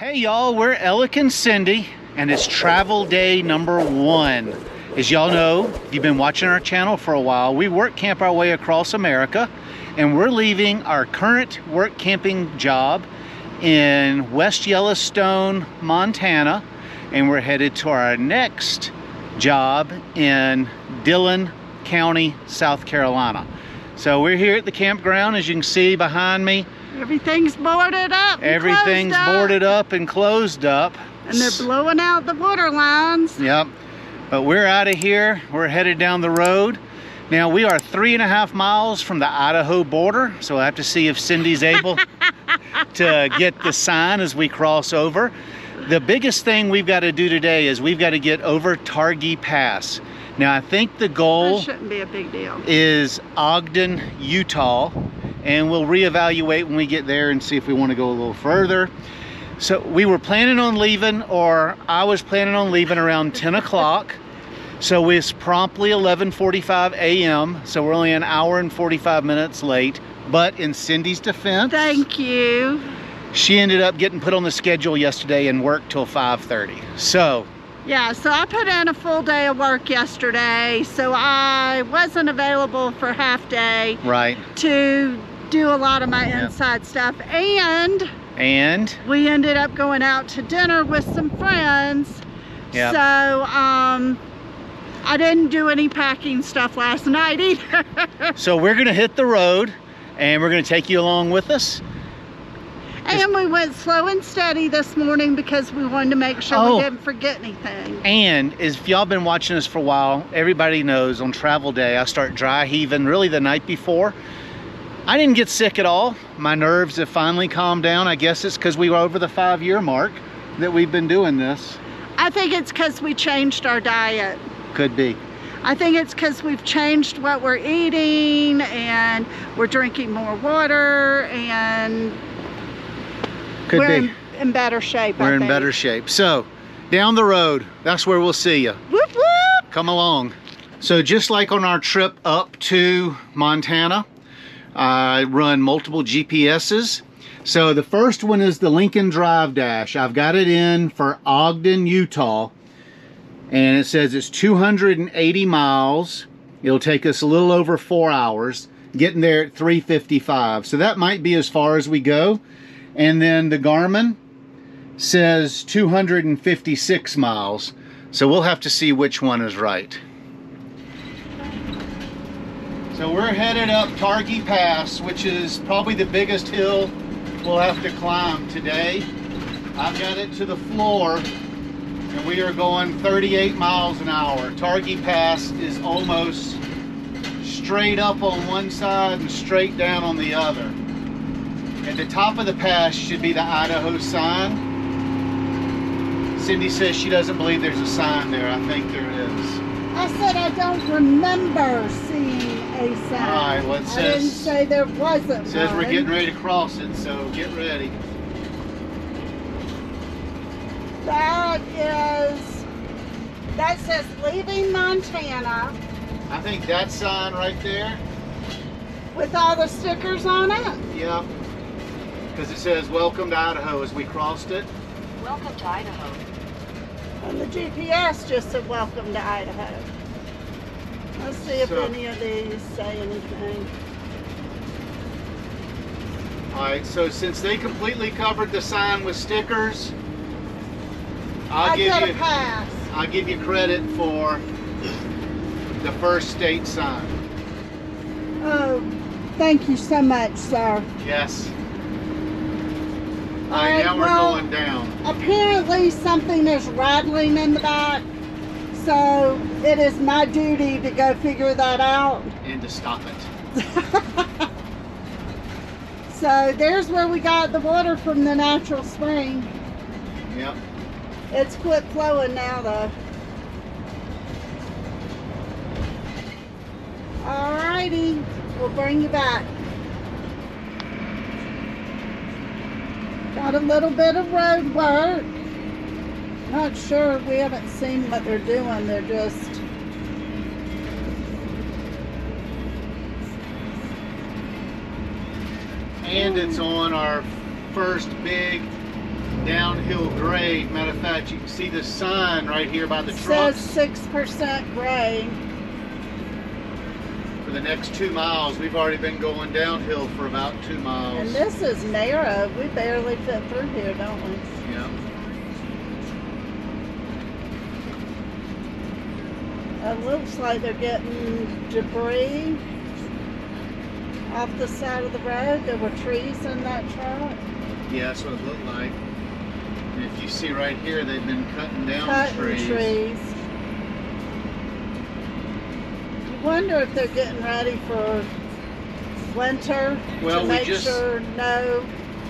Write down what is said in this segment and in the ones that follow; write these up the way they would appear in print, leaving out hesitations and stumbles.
Hey y'all, we're Alec and Cindy, and it's travel day number 1. As y'all know, if you've been watching our channel for a while, we work camp our way across America, and we're leaving our current work camping job in West Yellowstone, Montana, and we're headed to our next job in Dillon County, South Carolina. So we're here at the campground, as you can see behind me. Everything's boarded up. Everything's boarded up and closed up. And they're blowing out the water lines. Yep. But we're out of here. We're headed down the road. Now we are 3.5 miles from the Idaho border. So I have to see if Cindy's able to get the sign as we cross over. The biggest thing we've got to do today is we've got to get over Targhee Pass. Now I think the goal that shouldn't be a big deal. Is Ogden, Utah. And we'll reevaluate when we get there and see if we want to go a little further. So we were planning on leaving, or I was planning on leaving around 10 o'clock. So it's promptly 11:45 a.m. So we're only an hour and 45 minutes late. But in Cindy's defense, thank you. She ended up getting put on the schedule yesterday and worked till 5:30. So yeah, so I put in a full day of work yesterday, so I wasn't available for half day. Right. To do a lot of my inside stuff, and we ended up going out to dinner with some friends. Yep. So I didn't do any packing stuff last night either. So we're gonna hit the road and we're gonna take you along with us. And we went slow and steady this morning because we wanted to make sure we didn't forget anything. And if y'all been watching us for a while, everybody knows on travel day I start dry heaving really the night before. I didn't get sick at all. My nerves have finally calmed down. I guess it's because we were over the 5-year mark that we've been doing this. I think it's because we changed our diet. Could be. I think it's because we've changed what we're eating, and we're drinking more water, and we're in better shape. We're in better shape. So down the road, that's where we'll see you. Whoop, whoop. Come along. So just like on our trip up to Montana, I run multiple GPSs. So the first one is the Lincoln Drive Dash. I've got it in for Ogden, Utah. And it says it's 280 miles. It'll take us a little over 4 hours. Getting there at 3:55. So that might be as far as we go. And then the Garmin says 256 miles. So we'll have to see which one is right. So we're headed up Targhee Pass, which is probably the biggest hill we'll have to climb today. I've got it to the floor, and we are going 38 miles an hour. Targhee Pass is almost straight up on one side and straight down on the other. At the top of the pass should be the Idaho sign. Cindy says she doesn't believe there's a sign there. I think there is. I said I don't remember seeing a sign. All right, well, it says, I didn't say there wasn't. It says one. we're getting ready to cross it, so get ready. That says leaving Montana. I think that sign right there. With all the stickers on it? Yep. Because it says welcome to Idaho as we crossed it. Welcome to Idaho. And the GPS just said welcome to Idaho. Let's see if any of these say anything. Alright, so since they completely covered the sign with stickers, I'll give you credit for the first state sign. Oh, thank you so much, sir. Yes. Alright, now we're going down. Apparently something is rattling in the back, so it is my duty to go figure that out. And to stop it. So there's where we got the water from the natural spring. Yep. It's quit flowing now though. Alrighty, we'll bring you back. Got a little bit of road work. Not sure, we haven't seen what they're doing. They're just and it's on our first big downhill grade. Matter of fact, you can see the sign right here by the It trucks. says 6% grade. For the next 2 miles, we've already been going downhill for about 2 miles. And this is narrow. We barely fit through here, don't we? Yeah. It looks like they're getting debris off the side of the road. There were trees in that truck. Yeah, that's what it looked like. And if you see right here, they've been cutting down trees. You wonder if they're getting ready for winter Well, to make sure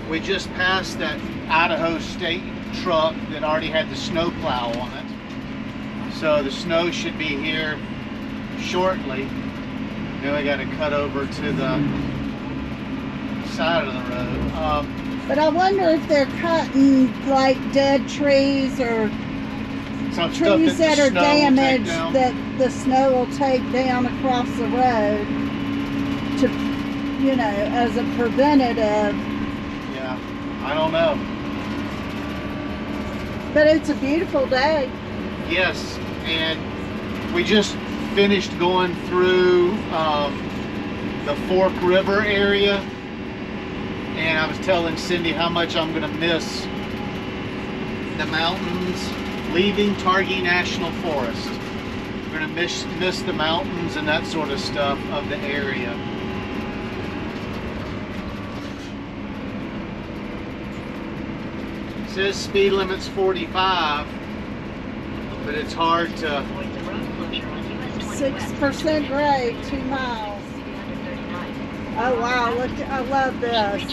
we just passed that Idaho State truck that already had the snow plow on it. So the snow should be here shortly. Then we got to cut over to the side of the road. But I wonder if they're cutting like dead trees or some trees stuff that are the snow will take damaged down. that the snow will take down across the road to, you know, as a preventative. Yeah, I don't know. But it's a beautiful day. Yes, and we just finished going through the Fork River area, and I was telling Cindy how much I'm going to miss the mountains leaving Targhee National Forest. We're going to miss the mountains and that sort of stuff of the area. It says speed limit's 45, but it's hard to... 6% grade, 2 miles. Oh wow, look, I love this.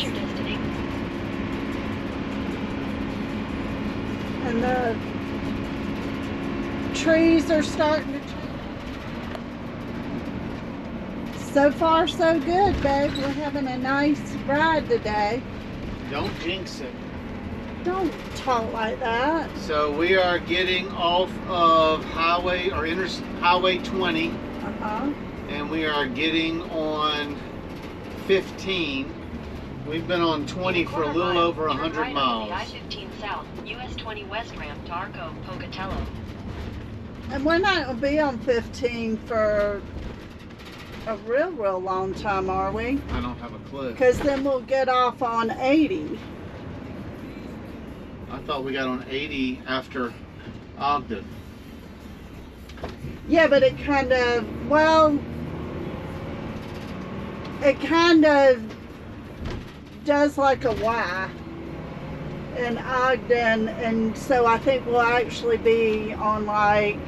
And the trees are starting to change. So far so good, babe. We're having a nice ride today. Don't jinx it. Don't talk like that. So we are getting off of Highway 20, and we are getting on 15. We've been on 20 for a little over 100 miles. I-15 South, US 20 West ramp, Targhee, Pocatello. And we're not going to be on 15 for a real long time, are we? I don't have a clue. Because then we'll get off on 80. I thought we got on 80 after Ogden. Yeah, but it kind of, well, it kind of does like a Y in Ogden, and so I think we'll actually be on like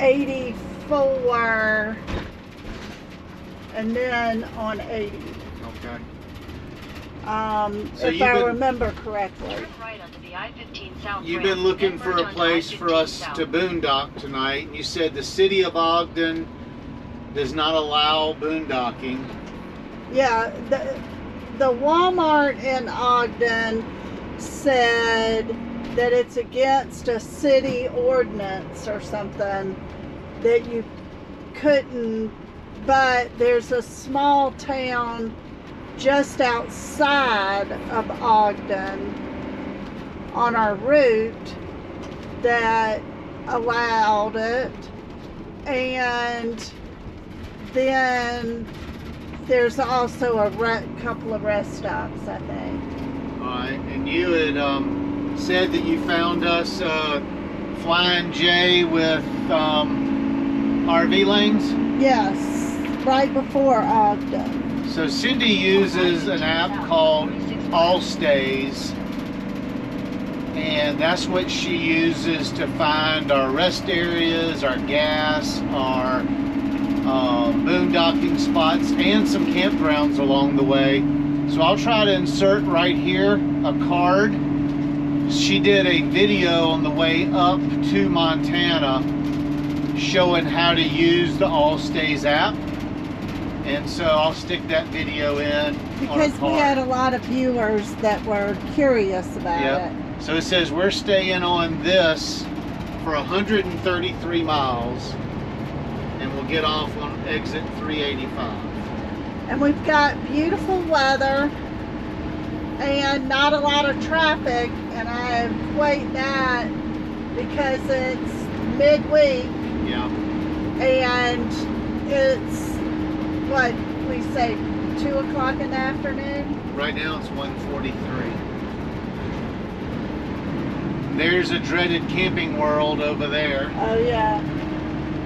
84 and then on 80. Okay. So if I remember correctly. Turn right onto the I-15 South You've ramp, been looking then for merge a onto place for I-15 us South. to boondock tonight, and you said the city of Ogden does not allow boondocking. Yeah, the Walmart in Ogden said that it's against a city ordinance or something that you couldn't, but there's a small town just outside of Ogden on our route that allowed it, and then there's also a couple of rest stops, I think. Alright, and you had said that you found us Flying J with RV lanes? Yes, right before Ogden. So Cindy uses an app called All Stays, and that's what she uses to find our rest areas, our gas, our boondocking spots, and some campgrounds along the way. So I'll try to insert right here a card. She did a video on the way up to Montana showing how to use the All Stays app. And so I'll stick that video in because we had a lot of viewers that were curious about it. So it says we're staying on this for 133 miles, and we'll get off on exit 385. And we've got beautiful weather and not a lot of traffic and I equate that because it's midweek. Yeah. And it's, what we say, 2 o'clock in the afternoon? Right now it's 1:43. There's a dreaded Camping World over there. Oh yeah.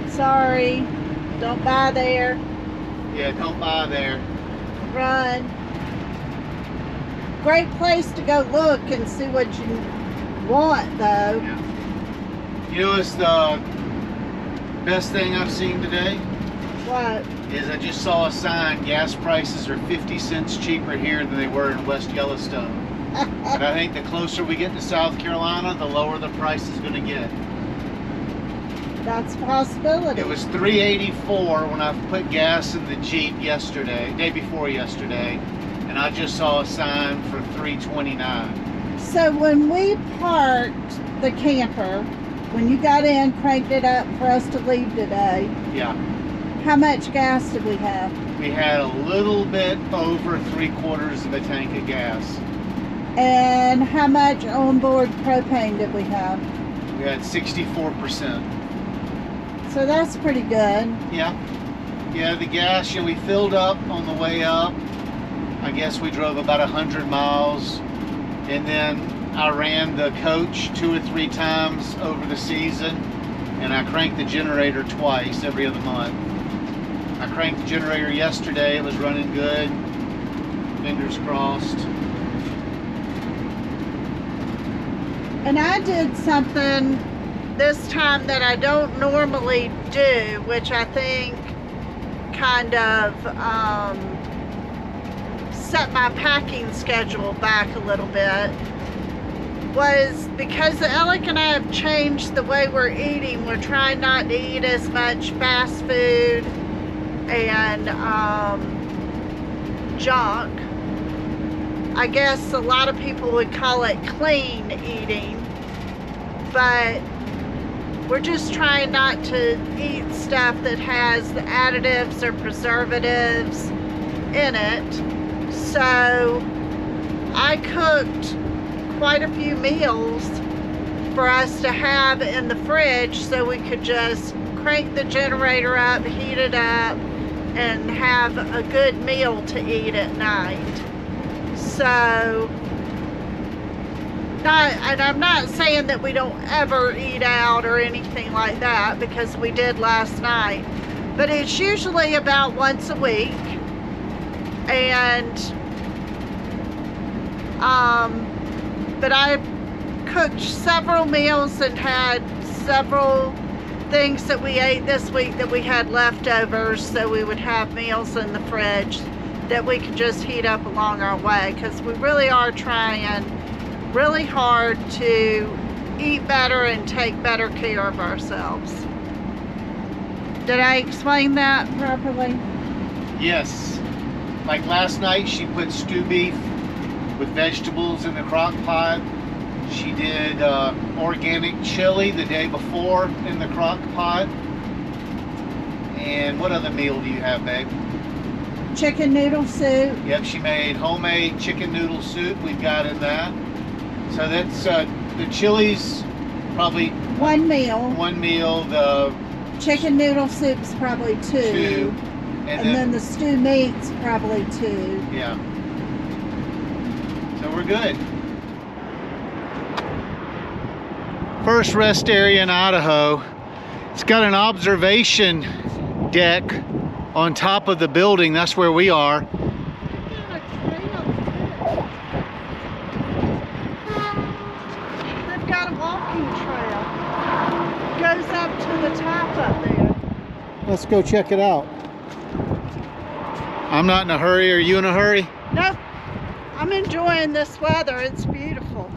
Sorry. Don't buy there. Yeah, don't buy there. Run. Great place to go look and see what you want though. Yeah. You know what's the best thing I've seen today? What? Is I just saw a sign, gas prices are 50 cents cheaper here than they were in West Yellowstone. And I think the closer we get to South Carolina, the lower the price is going to get. That's a possibility. It was $3.84 when I put gas in the Jeep yesterday, day before yesterday, and I just saw a sign for $3.29. So when we parked the camper, when you got in, cranked it up for us to leave today, Yeah. how much gas did we have? We had a little bit over 3/4 of a tank of gas. And how much onboard propane did we have? We had 64%. So that's pretty good. Yeah. Yeah, the gas, we filled up on the way up. I guess we drove about 100 miles. And then I ran the coach 2 or 3 times over the season. And I cranked the generator twice every other month. I cranked the generator yesterday. It was running good. Fingers crossed. And I did something this time that I don't normally do, which I think kind of set my packing schedule back a little bit, was because Alec and I have changed the way we're eating. We're trying not to eat as much fast food and junk. I guess a lot of people would call it clean eating, but we're just trying not to eat stuff that has the additives or preservatives in it. So I cooked quite a few meals for us to have in the fridge so we could just crank the generator up, heat it up, and have a good meal to eat at night. So, and I'm not saying that we don't ever eat out or anything like that, because we did last night, but it's usually about once a week. And but I cooked several meals and had several things that we ate this week that we had leftovers, so we would have meals in the fridge that we could just heat up along our way, because we really are trying really hard to eat better and take better care of ourselves. Did I explain that properly? Yes. Like last night, she put stew beef with vegetables in the crock pot. She did organic chili the day before in the crock pot. And what other meal do you have, babe? Chicken noodle soup. Yep, she made homemade chicken noodle soup. We've got in that. So that's the chili's probably one meal. One meal. The chicken noodle soup's probably two. And then the stew meat's probably 2. Yeah. So we're good. First rest area in Idaho. It's got an observation deck on top of the building. That's where we are. They've got a walking trail. Goes up to the top up there. Let's go check it out. I'm not in a hurry. Are you in a hurry? Nope. I'm enjoying this weather. It's beautiful.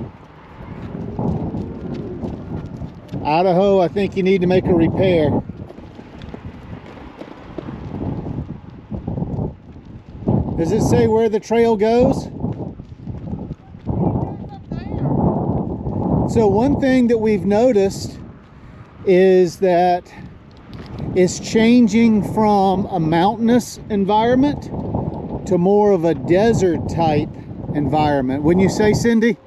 Idaho, I think you need to make a repair. Does it say where the trail goes? So one thing that we've noticed is that it's changing from a mountainous environment to more of a desert type environment. Wouldn't you say, Cindy?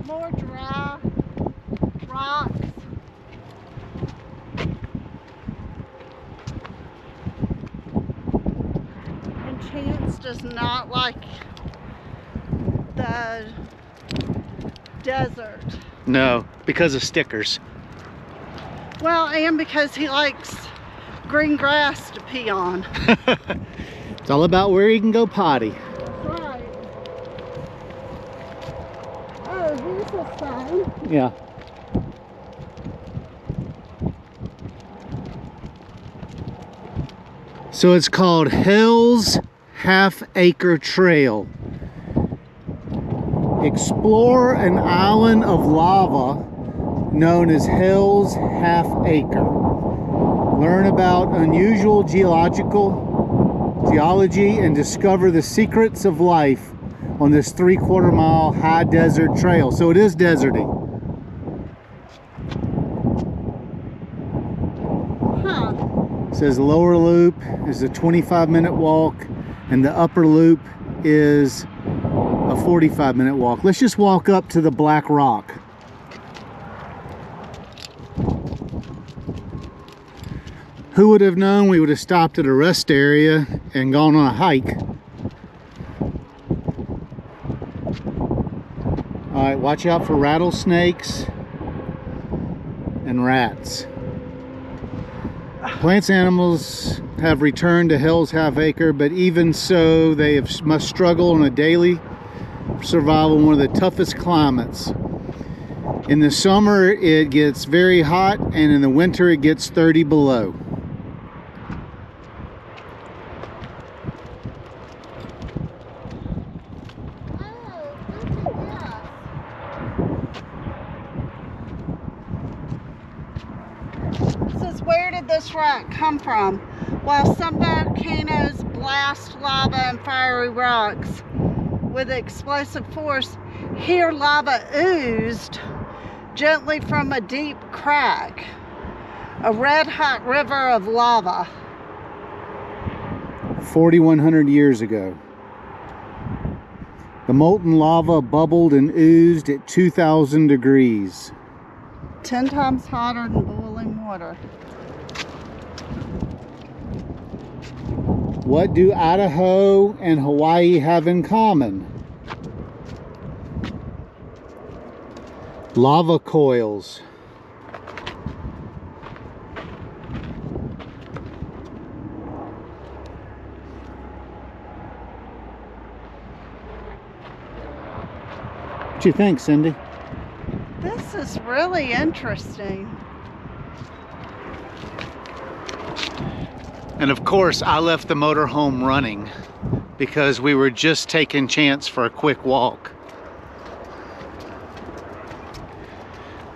more dry rocks. And Chance does not like the desert. No, because of stickers. Well, and because he likes green grass to pee on. It's all about where you can go potty. That's right. Oh, here's a sign. Yeah. So it's called Hell's Half Acre Trail. Explore an island of lava known as Hell's Half Acre. Learn about unusual geology and discover the secrets of life on this 3/4 mile high desert trail. So it is deserty. Huh. It says lower loop is a 25-minute walk and the upper loop is a 45-minute walk. Let's just walk up to the black rock. Who would have known we would have stopped at a rest area and gone on a hike? All right, watch out for rattlesnakes and rats. Plants and animals have returned to Hell's Half Acre, but even so, they must struggle on a daily survival in one of the toughest climates. In the summer, it gets very hot, and in the winter, it gets 30 below. Where did this rock come from? While some volcanoes blast lava and fiery rocks with explosive force, here lava oozed gently from a deep crack. A red-hot river of lava. 4,100 years ago. The molten lava bubbled and oozed at 2,000 degrees. 10 times hotter than boiling water. What do Idaho and Hawaii have in common? Lava coils. What do you think, Cindy? This is really interesting. And of course, I left the motorhome running because we were just taking Chance for a quick walk.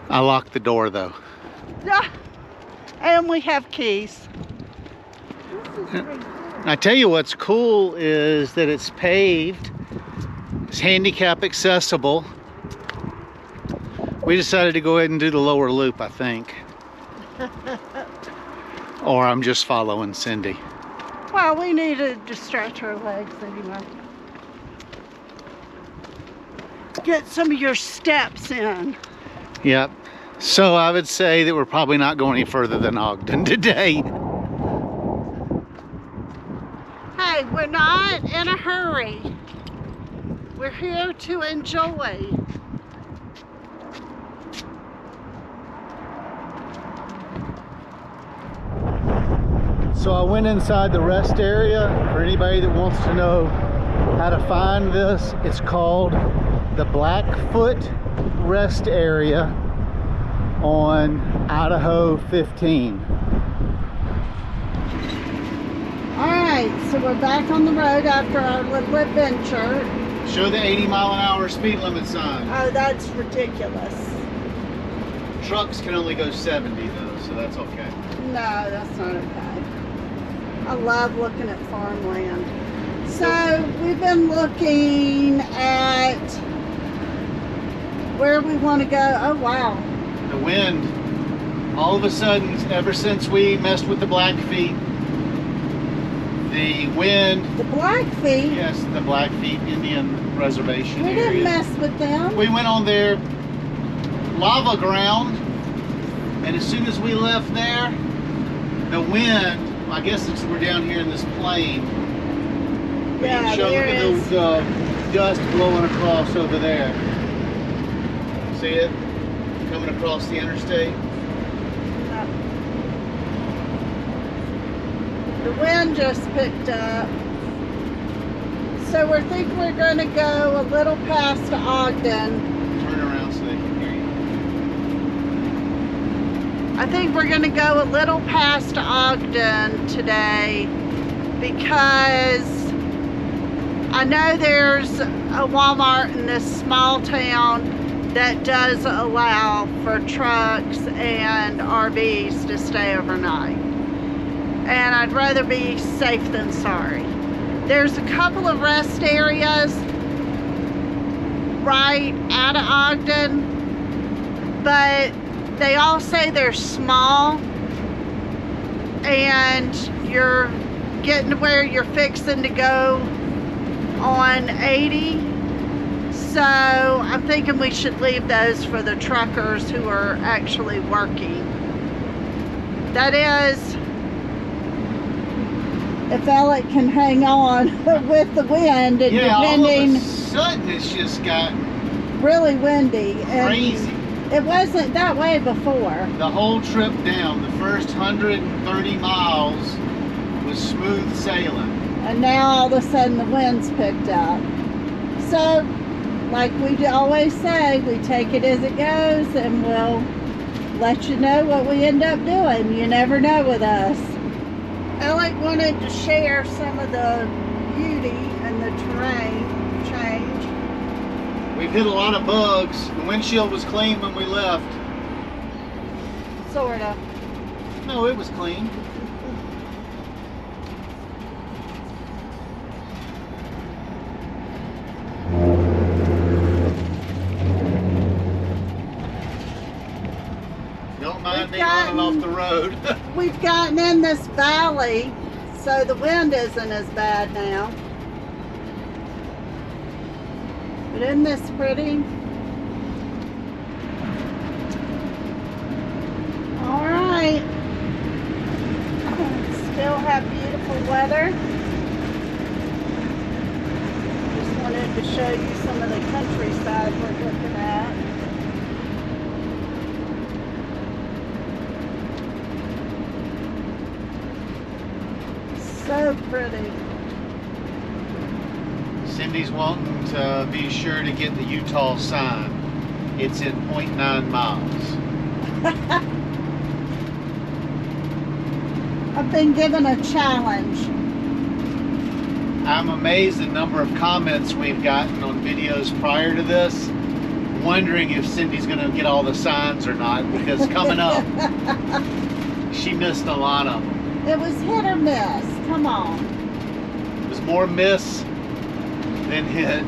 I locked the door though. Yeah. And we have keys. I tell you what's cool is that it's paved. It's handicap accessible. We decided to go ahead and do the lower loop, I think. Or I'm just following Cindy. Well, we needed to stretch our legs anyway. Get some of your steps in. Yep. So I would say that we're probably not going any further than Ogden today. Hey, we're not in a hurry. We're here to enjoy. So I went inside the rest area. For anybody that wants to know how to find this, it's called the Blackfoot Rest Area on Idaho 15. All right, so we're back on the road after our little adventure. Show the 80-mile-an-hour speed limit sign. Oh, that's ridiculous. Trucks can only go 70 though, so that's okay. No, that's not okay. I love looking at farmland. So we've been looking at where we want to go. Oh, wow. The wind, all of a sudden, ever since we messed with the Blackfeet, the wind... The Blackfeet? Yes, the Blackfeet Indian Reservation We area. didn't mess with them. We went on there lava ground, and as soon as we left there, the wind, I guess it's, we're down here in this plain. Yeah, Look there at is. those dust blowing across over there. See it? Coming across the interstate. The wind just picked up. So we think we're going to go a little past Ogden. Turn around so they can hear you. I think we're going to go a little past Ogden today because I know there's a Walmart in this small town that does allow for trucks and RVs to stay overnight. And I'd rather be safe than sorry. There's a couple of rest areas right out of Ogden, but they all say they're small and you're getting to where you're fixing to go on 80. So I'm thinking we should leave those for the truckers who are actually working. That is, if Alec can hang on with the wind, and Yeah, depending, all of a sudden it's just gotten really windy. And crazy. it wasn't that way before. The whole trip down, the first 130 miles was smooth sailing. And now all of a sudden the wind's picked up. So, like we always say, we take it as it goes and we'll let you know what we end up doing. You never know with us. Alec wanted to share some of the beauty and the terrain change. We've hit a lot of bugs. The windshield was clean when we left. Sort of. No, it was clean. Don't mind me running off the road. We've gotten in this valley, so the wind isn't as bad now. But isn't this pretty? All right. Still have beautiful weather. Just wanted to show you some of the countryside we're looking at. So pretty. Cindy's wanting to be sure to get the Utah sign. It's in 0.9 miles. I've been given a challenge. I'm amazed at the number of comments we've gotten on videos prior to this, wondering if Cindy's going to get all the signs or not, because coming up, she missed a lot of them. It was hit or miss. Come on. It was more miss than hit.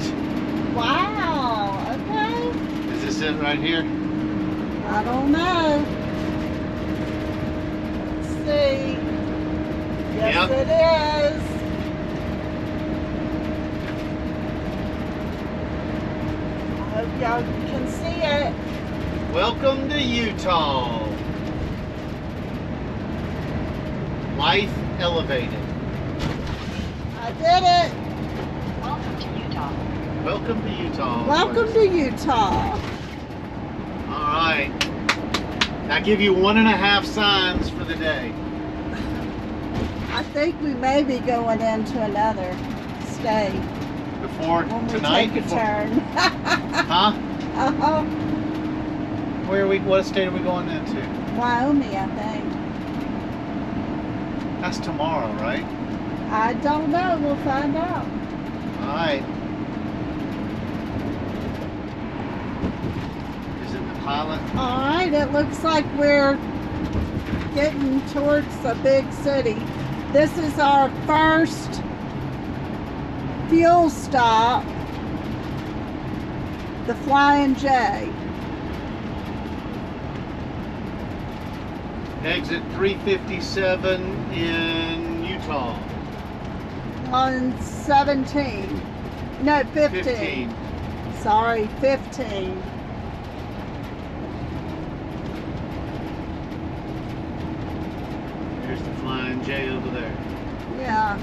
Wow. Okay. Is this it right here? I don't know. Let's see. Yes, Yep. it is. I hope y'all can see it. Welcome to Utah. Life elevated. I did it. Welcome to Utah. Welcome to Utah. Welcome to Utah. All right. I give you 1.5 signs for the day. I think we may be going into another state Before when we tonight? take a turn. Huh? Uh-huh. Where are we? What state are we going into? Wyoming, I think. That's tomorrow, right? I don't know. We'll find out. All right. Is it the pilot? All right. It looks like we're getting towards a big city. This is our first fuel stop, the Flying J. Exit 357 in Utah. On 17. No, 15. 15. Sorry, 15. Flying J over there. Yeah.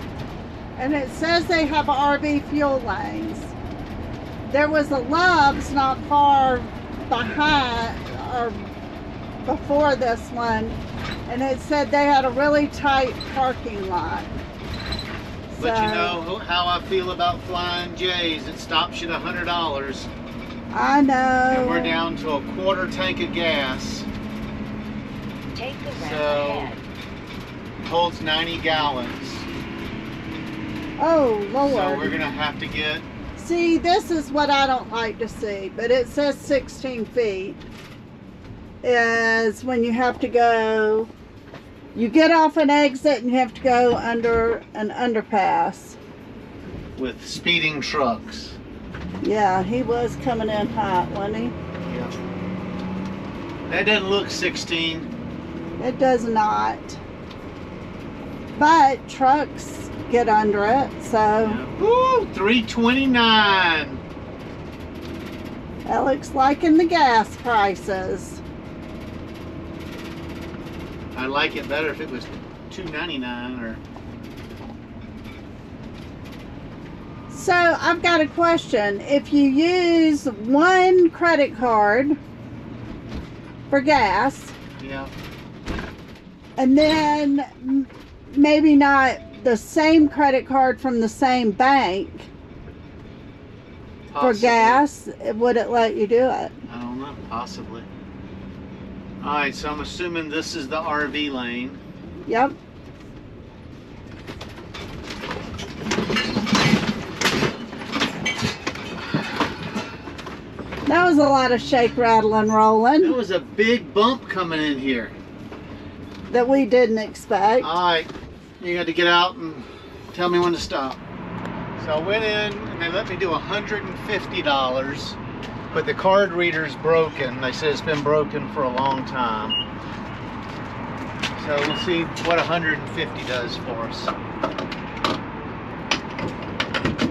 And it says they have RV fuel lanes. There was a Love's not far behind or before this one, and it said they had a really tight parking lot. But you know how I feel about Flying J's. It stops you at $100. I know. And we're down to a quarter tank of gas. Take the ramp So, ahead. holds 90 gallons. Oh, Lord. So we're gonna have to get, See, this is what I don't like to see, but it says 16 feet is when you have to go, you get off an exit and you have to go under an underpass. with speeding trucks. Yeah, he was coming in hot, wasn't he? Yeah. That doesn't look 16. It does not. But trucks get under it, so Yeah. Woo, 329. Alex liking the gas prices. I'd like it better if it was $2.99 or. So I've got a question. If you use one credit card for gas, Yeah. and then maybe not the same credit card from the same bank for Possibly. gas, would it let you do it? I don't know. Possibly. All right. So I'm assuming this is the RV lane. Yep. That was a lot of shake, rattle, and There rolling was a big bump coming in here. that we didn't expect. All right. You got to get out and tell me when to stop. So I went in and they let me do $150, but the card reader's broken. They said it's been broken for a long time. So we'll see what 150 does for us.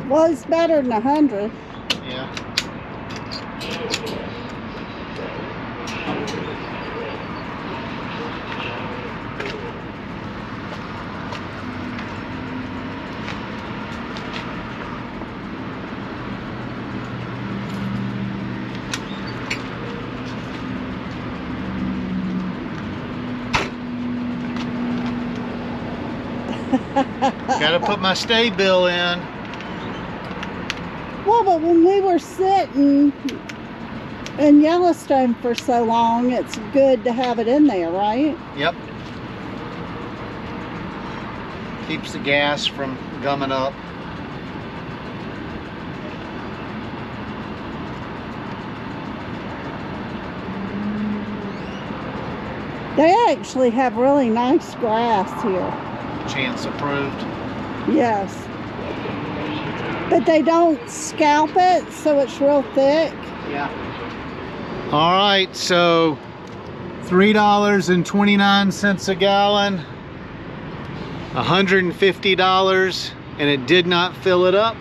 Well, it's better than 100. Yeah. Gotta put my stay bill in. Well, but when we were sitting in Yellowstone for so long, it's good to have it in there, right? Yep. Keeps the gas from gumming up. They actually have really nice grass here. Chance approved. Yes. But they don't scalp it, so it's real thick. Yeah. All right, so $3.29 a gallon, $150, and it did not fill it up.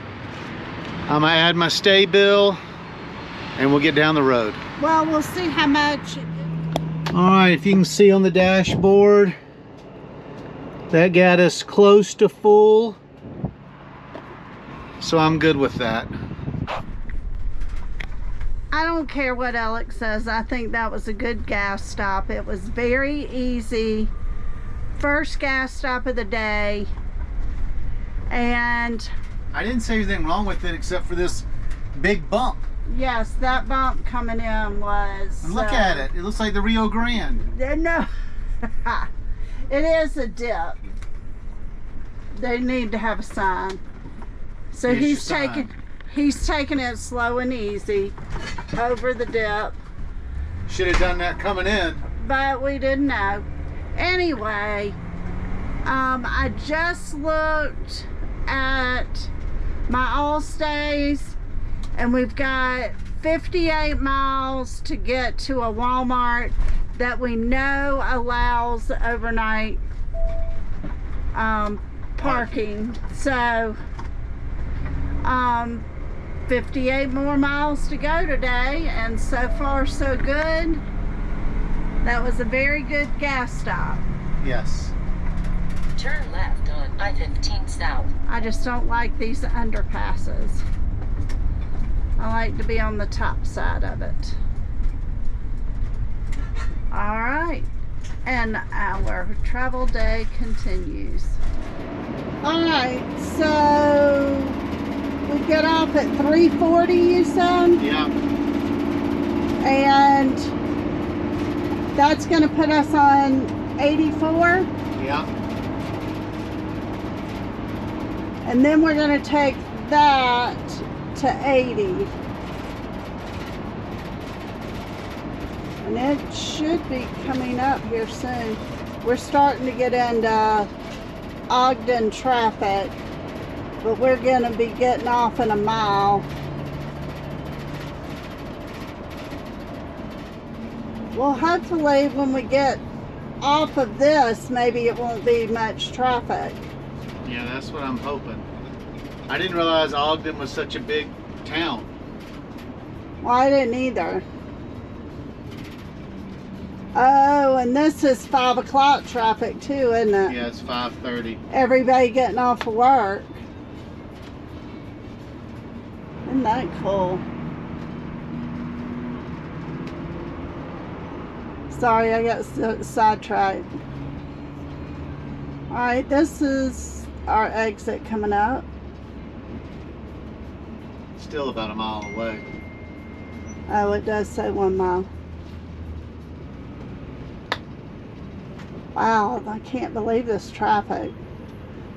I'm gonna add my stay bill and we'll get down the road. Well, we'll see how much. All right, if you can see on the dashboard, that got us close to full. So I'm good with that. I don't care what Alex says. I think that was a good gas stop. It was very easy. First gas stop of the day. And I didn't say anything wrong with it except for this big bump. yes, that bump coming in was... And look at it. It looks like the Rio Grande. No. It is a dip. They need to have a sign. So Here's your he's sign. taking it slow and easy over the dip. Should have done that coming in. But we didn't know. Anyway, I just looked at my all stays, and we've got 58 miles to get to a Walmart that we know allows overnight parking. So 58 more miles to go today, and so far so good. That was a very good gas stop. Yes. Turn left on I-15 South. I just don't like these underpasses. I like to be on the top side of it. All right, and our travel day continues. All right, so we get off at 3:40, you said? Yeah. And that's gonna put us on 84? Yeah. And then we're gonna take that to 80. And it should be coming up here soon. We're starting to get into Ogden traffic, but we're gonna be getting off in a mile. Well, hopefully when we get off of this, maybe it won't be much traffic. Yeah, that's what I'm hoping. I didn't realize Ogden was such a big town. Well, I didn't either. Oh, and this is 5 o'clock traffic too, isn't it? Yeah, it's 5:30. Everybody getting off of work. Isn't that cool? Sorry, I got sidetracked. All right, this is our exit coming up. Still about a mile away. Oh, it does say 1 mile. Wow, I can't believe this traffic.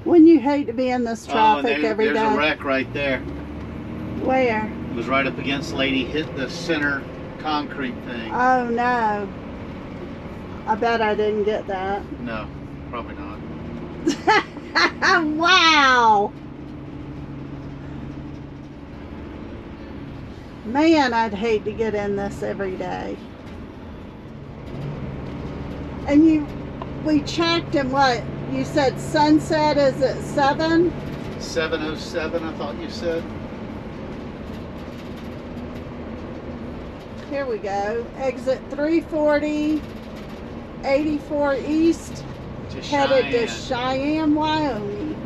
Wouldn't you hate to be in this traffic every day? There's a wreck right there. Where? It was right up against lady, hit the center concrete thing. Oh no. I bet I didn't get that. No, probably not. Wow. Man, I'd hate to get in this every day. And we checked, and what? You said sunset is at 7? 7:07, I thought you said. Here we go. Exit 340, 84 East, headed to Cheyenne, Wyoming.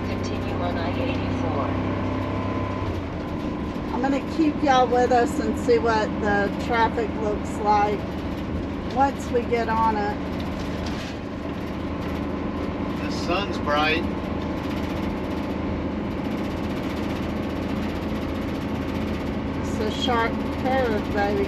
Continue on I-84. I'm going to keep y'all with us and see what the traffic looks like once we get on it. The sun's bright. It's a sharp curve, baby.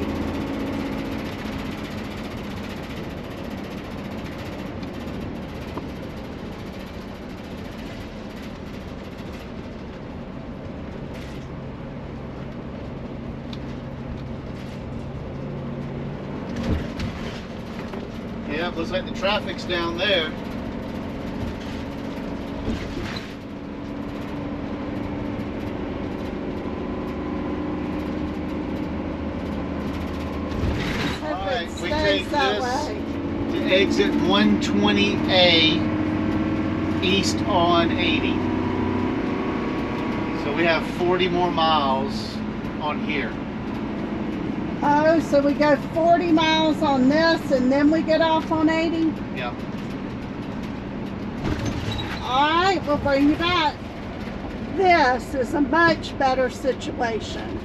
Yeah, it looks like the traffic's down there. Alright, we take this to exit 120A east on 80. So we have 40 more miles on here. Oh, so we go 40 miles on this and then we get off on 80? Yeah. Alright, we'll bring you back. This is a much better situation.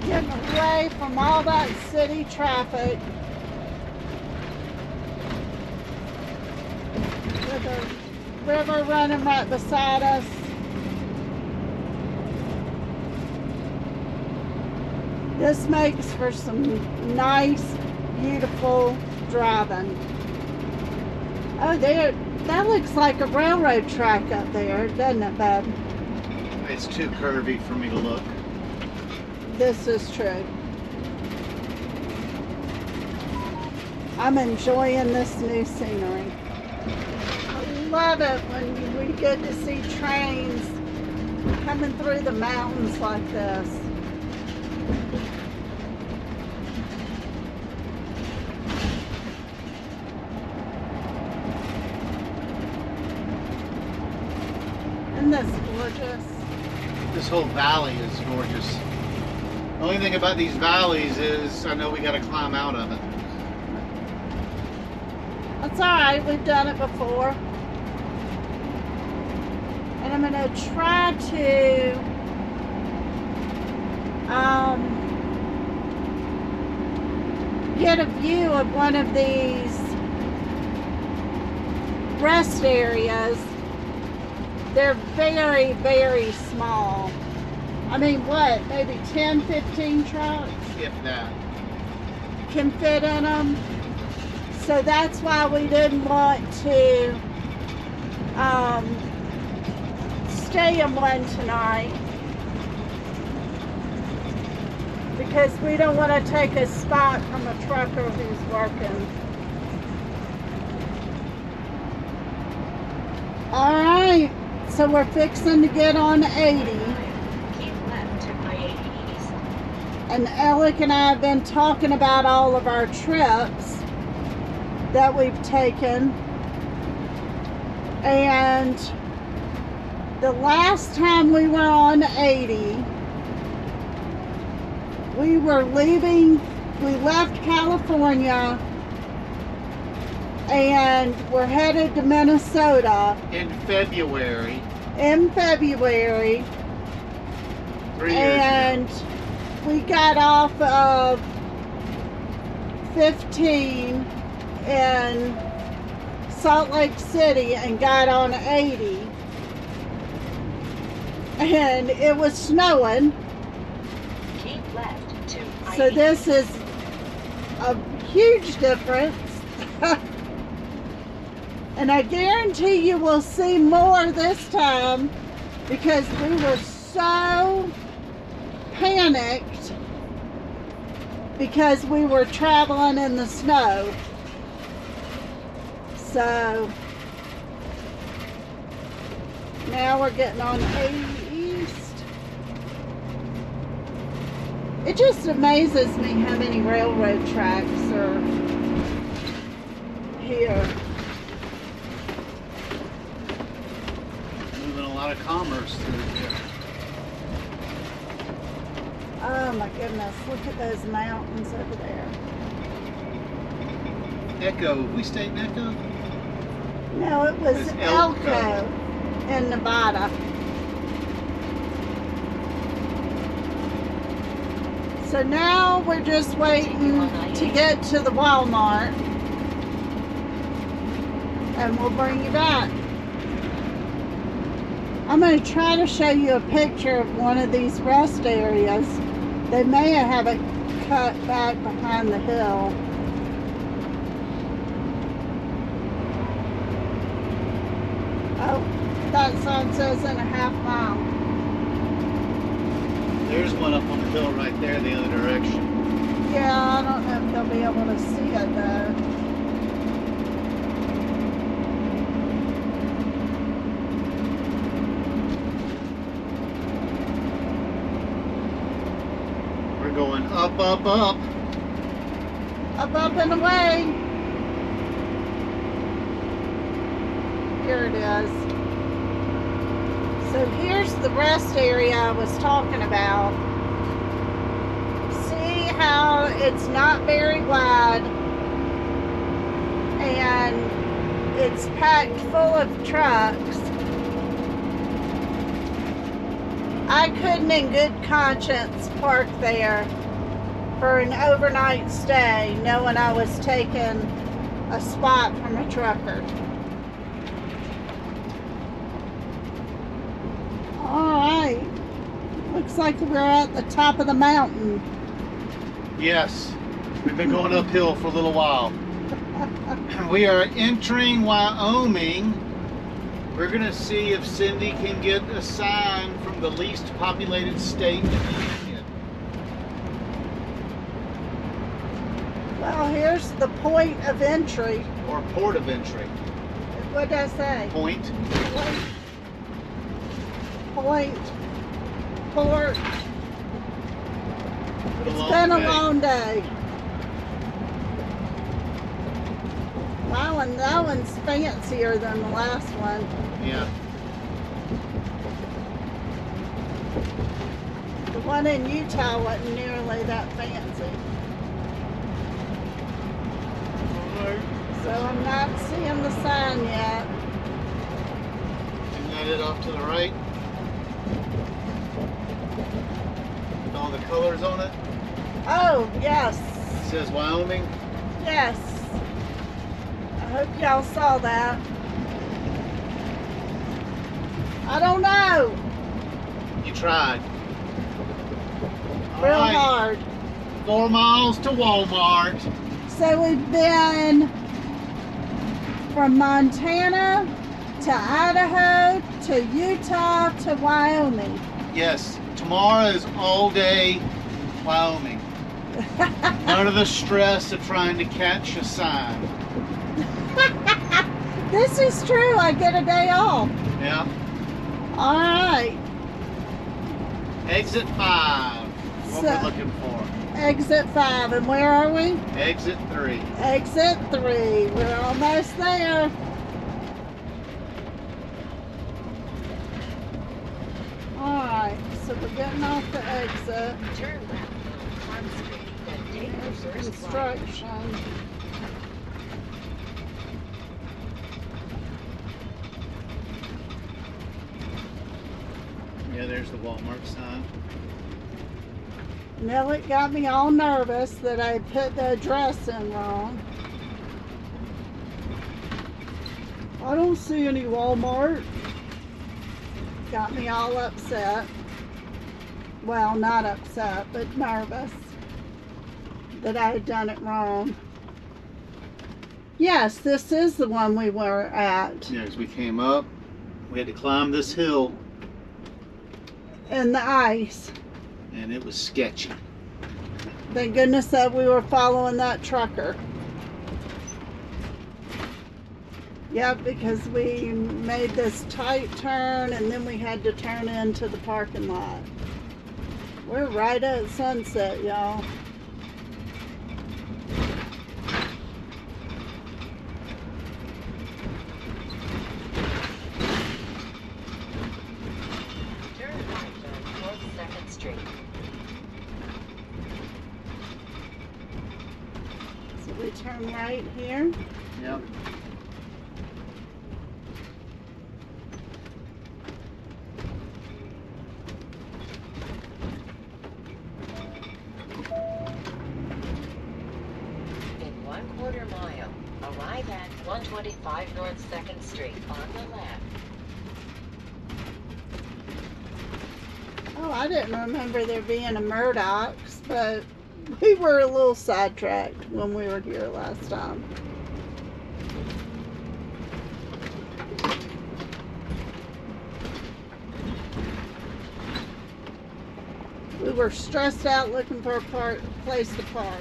Getting away from all that city traffic. With the river running right beside us. This makes for some nice, beautiful driving. Oh, there, that looks like a railroad track up there, doesn't it, bud? It's too curvy for me to look. This is true. I'm enjoying this new scenery. I love it when we get to see trains coming through the mountains like this. Isn't this gorgeous? This whole valley is gorgeous. Only thing about these valleys is I know we got to climb out of it. That's all right. We've done it before. And I'm going to try to get a view of one of these rest areas. They're very, very small. I mean, what, maybe 10, 15 trucks If that. can fit in them. So that's why we didn't want to stay in one tonight, because we don't want to take a spot from a trucker who's working. All right, so we're fixing to get on 80. Keep left to I-80 East. And Alec and I have been talking about all of our trips that we've taken. And the last time we were on 80, we left California and we're headed to Minnesota In February. in February. 3 years And we got off of 15 in Salt Lake City and got on 80. And it was snowing. Keep left to I-80. So this is a huge difference. And I guarantee you will see more this time, because we were so panicked because we were traveling in the snow. So now we're getting on 80 East. It just amazes me how many railroad tracks are here. Moving a lot of commerce through here. Oh my goodness, look at those mountains over there. Echo. We stayed in Echo? No, it was It's Elko. Elko in Nevada. So now we're just waiting to get to the Walmart, and we'll bring you back. I'm going to try to show you a picture of one of these rest areas. They may have it cut back behind the hill. Oh, that sign says in a half mile. There's one up on the hill right there the other direction. Yeah, I don't know if they'll be able to see it though. We're going up, up, up. Up and away. Here it is. So here's the rest area I was talking about. See how it's not very wide and it's packed full of trucks. I couldn't in good conscience park there for an overnight stay knowing I was taking a spot from a trucker. Alright, looks like we're at the top of the mountain. Yes. We've been going uphill for a little while. We are entering Wyoming. We're going to see if Cindy can get a sign from the least populated state in the Union. Well, here's the point of entry. Or port of entry. What did I say? Point. Point. Port. It's long been a day. long day. That one's fancier than the last one. Yeah. The one in Utah wasn't nearly that fancy. So I'm not seeing the sign yet. Isn't that it off to the right? With all the colors on it. Oh, yes. It says Wyoming. Yes. I hope y'all saw that. I don't know. You tried. All Real right. hard. 4 miles to Walmart. So we've been from Montana to Idaho to Utah to Wyoming. Yes, tomorrow is all day Wyoming. None of the stress of trying to catch a sign. This is true. I get a day off. Yeah. All right. Exit 5. What So- we're looking for. Exit 5. And where are we? Exit 3. Exit 3. We're almost there. All right. So we're getting off the exit. Turn left on Farm Street, then take the There's first line. construction. Yeah, there's the Walmart sign. Now it got me all nervous that I put the address in wrong. I don't see any Walmart. Got me all upset. Well, not upset, but nervous that I had done it wrong. Yes, this is the one we were at. Yeah, as we came up, we had to climb this hill, In the ice. and it was sketchy. Thank goodness that we were following that trucker. Yep, because we made this tight turn and then we had to turn into the parking lot. We're right at sunset, y'all. Turn right on North 2nd Street. So we turn right here. Yep. In 1/4 mile, arrive at 125 North 2nd Street on the left. Oh, I didn't remember there being a Murdoch's, but we were a little sidetracked when we were here last time. We were stressed out looking for a place to park.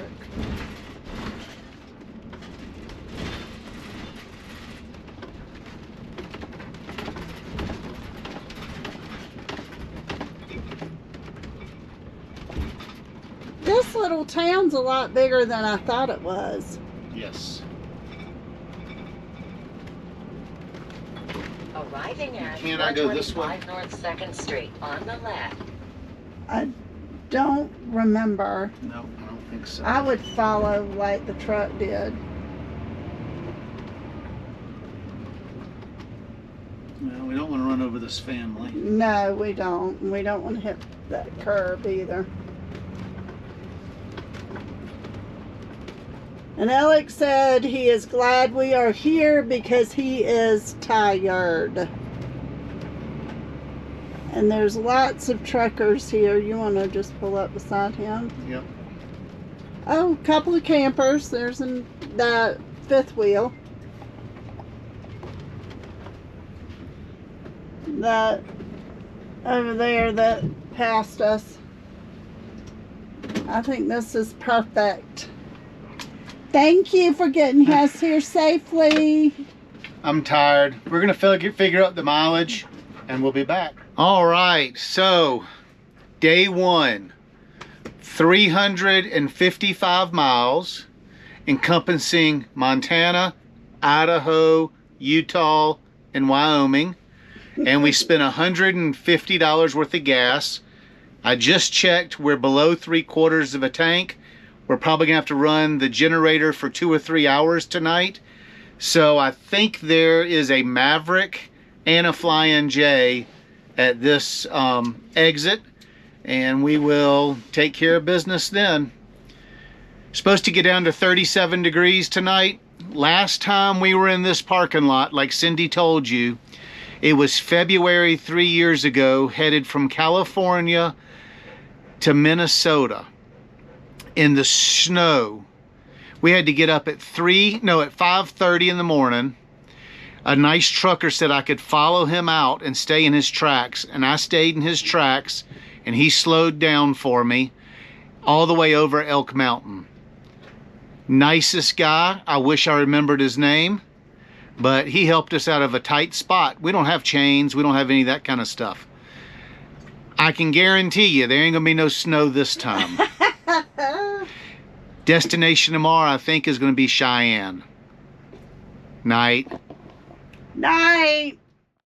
This little town's a lot bigger than I thought it was. Yes. Arriving at Can I go this way? 125 North 2nd Street on the left. I don't remember. No, I don't think so. I would follow like the truck did. Well, we don't want to run over this family. No, we don't. We don't want to hit that curb either. And Alex said he is glad we are here because he is tired. And there's lots of truckers here. You want to just pull up beside him? Yep. Oh, a couple of campers. There's that fifth wheel. That over there that passed us. I think this is perfect. Thank you for getting us here safely. I'm tired. We're gonna figure out the mileage and we'll be back. All right, so day 1, 355 miles, encompassing Montana, Idaho, Utah, and Wyoming. And we spent $150 worth of gas I just checked, we're below 3/4 of a tank. We're probably gonna have to run the generator for 2 or 3 hours tonight. So I think there is a Maverick and a Flying J at this exit, and we will take care of business then. Supposed to get down to 37 degrees tonight. Last time we were in this parking lot, like Cindy told you, it was February 3 years ago, headed from California to Minnesota in the snow. We had to get up at 5:30 in the morning. A nice trucker said I could follow him out and stay in his tracks, and I stayed in his tracks, and he slowed down for me all the way over Elk Mountain. Nicest guy. I wish I remembered his name, but he helped us out of a tight spot. We don't have chains. We don't have any of that kind of stuff. I can guarantee you there ain't gonna be no snow this time. Destination tomorrow, I think, is gonna be Cheyenne. Night. Night.